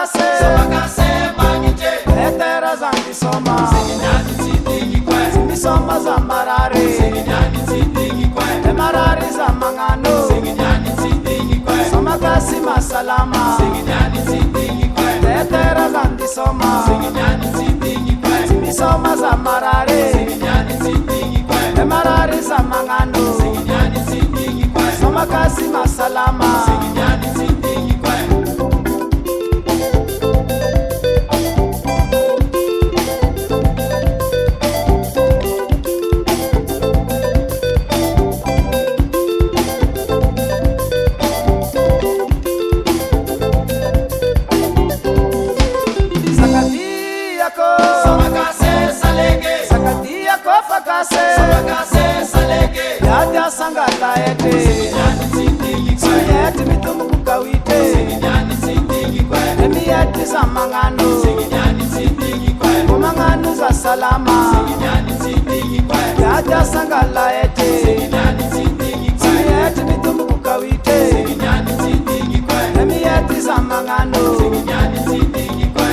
kase mangije etera zangi soma singinyani sidingi kwe soma za marari singinyani sidingi kwe marari za mangano singinyani sidingi kwe soma kasi masalama singinyani sidingi kwe etera zangi soma singinyani sidingi kwe soma za marari singinyani sidingi kwe marari za mangano singinyani sidingi kwe soma kasi masalama singinyani sidingi kwe Yada sangata ete Siyeti mitumu kukawite Emiyeti za mangano Kumangano za salama Yada sangala ete Siyeti mitumu kukawite Emiyeti za mangano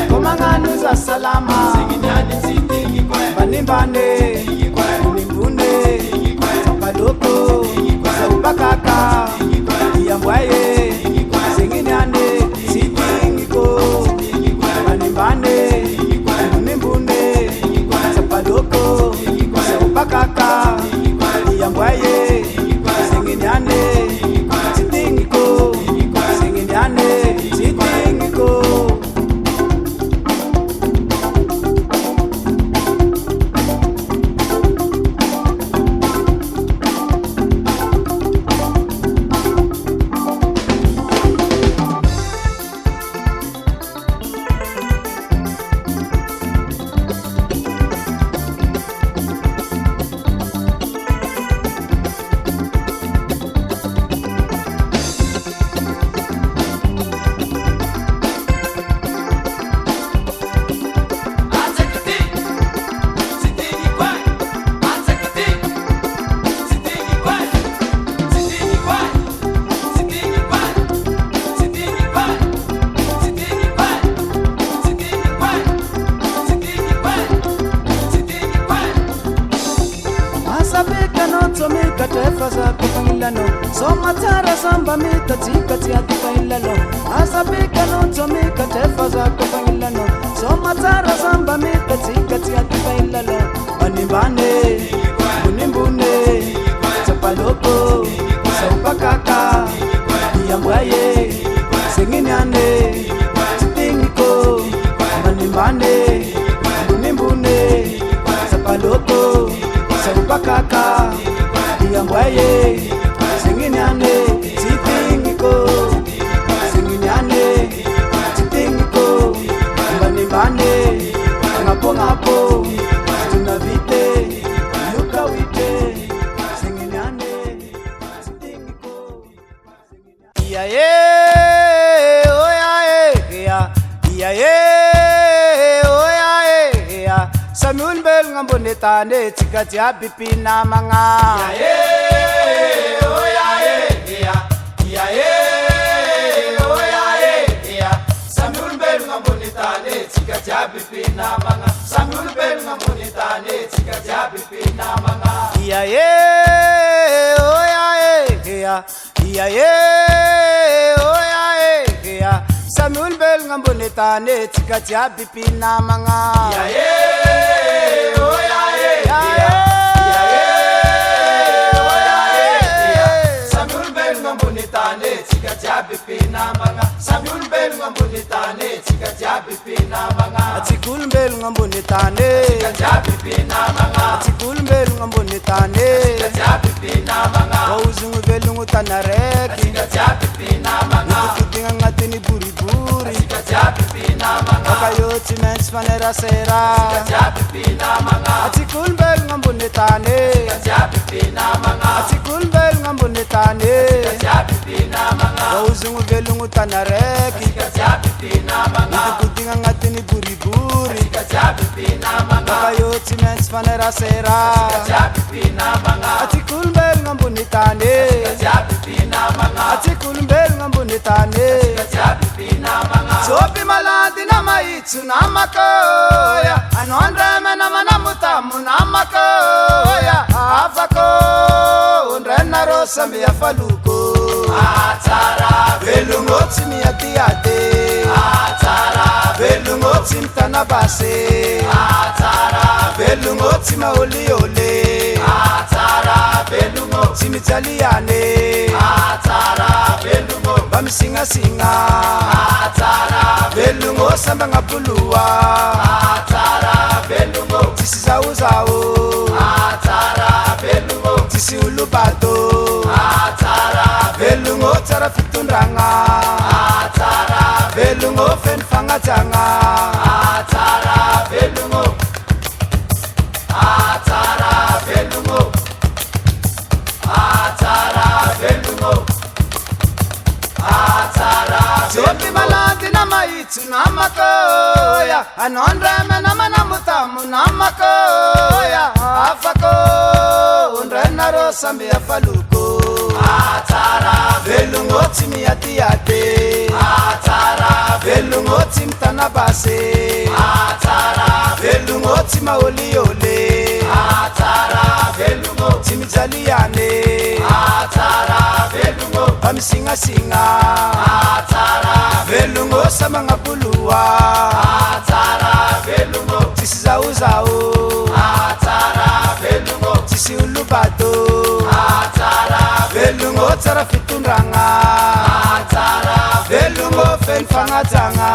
Kumangano za salama Banimbane Nimbune Loko, Saupakaka, Yamwaye, Singinyane, Sitingiko, Manibane, Nimbune, Sapaloko, Saupakaka, Yamwaye, Singinyane, Sitingiko, Singinyane, Sitingiko. Soma tara samba mita tika tia tukailano Asabika no tomika tefa za kukailano Soma tara samba mita tika tia tukailano Manimbane, Munimbune, Sapaloko, Saupakaka, Yamwaye, Singinyane, Sitingiko, Manimbane, Munimbune, Sapaloko, Saupakaka, Yamwaye, Singinyane, Sitingiko, Singinyane, Sitingiko, Banimbane, Ngapo, Tunavite, Yukawite, Singinyane, Sitingiko, Yaye, Yaye, Yaye, Samuel Bell ngambonetane, Tikati Abipina Manga. Yaye, Samuel Bell ngambonetane, Tikati Abipina Manga. Samuel Bell ngambonetane, Tikati Abipina Manga. Yaye, Samuel Bell ngambonetane, Tikati Abipina Manga. Yaye, Samuel Bell ngambonetane, Tikati Abipina Manga. Samuel Bell ngambonetane, Tikati Abipina Manga. Atikul Bell ngambonetane, Tikati Abipina Manga. Atikul Bell ngambonetane, Tikati Abipina Manga. Wauzungu Bell ngutanareki, Tikati Abipina Manga. Kutinga ngatini buriburi, Tikati Abipina Manga. Wakayoti mens fanera sera, Tikati Abipina Manga. Atikul Bell ngambonetane, Tikati Abipina Manga. Atikul Bell ngambonetane, Tikati Abipina Manga. Wauzungu Bell ngutanareki, Tikati Abipina Manga. Kutinga ngatini buriburi, Tikati Abipina Manga. Wakayoti mens fanera sera, Tikati Abipina Manga. Atikul Bell ngambonetane, Tikati Abipina Manga. Atikul Bell ngambonetane, Tikati Abipina Manga. Sopi mala itu namakoya anondreme namanamutamu namakoya afako undrena rosa miyafaluko atara velungotsi miyatiate atara velungotsi mtanabase atara velungotsi maoliole atara velungotsi mitaliane atara velungo bamsingasinga atara velungo samba ngapuluwa atara velungo tisizawuzawu atara velungo tisiulubato atara velungo tsara fitunranga atara velungo fenfangatanga atara velungo atara velungo atara velungo atara zopi malandi namaitu namakoya anondreme namanamutamu namakoya afako undrena rosa miyafaluko atara velungotsi miyatiate atara velungotsi mtanabase atara velungotsi maoliole atara velungotsi mitaliane atara velungo bamsingasinga atara velungo samangapuluwa atara velungo tisizawuzawu atara velungo tisiulubato atara velungo tsara fitunranga atara velungo fenfangatanga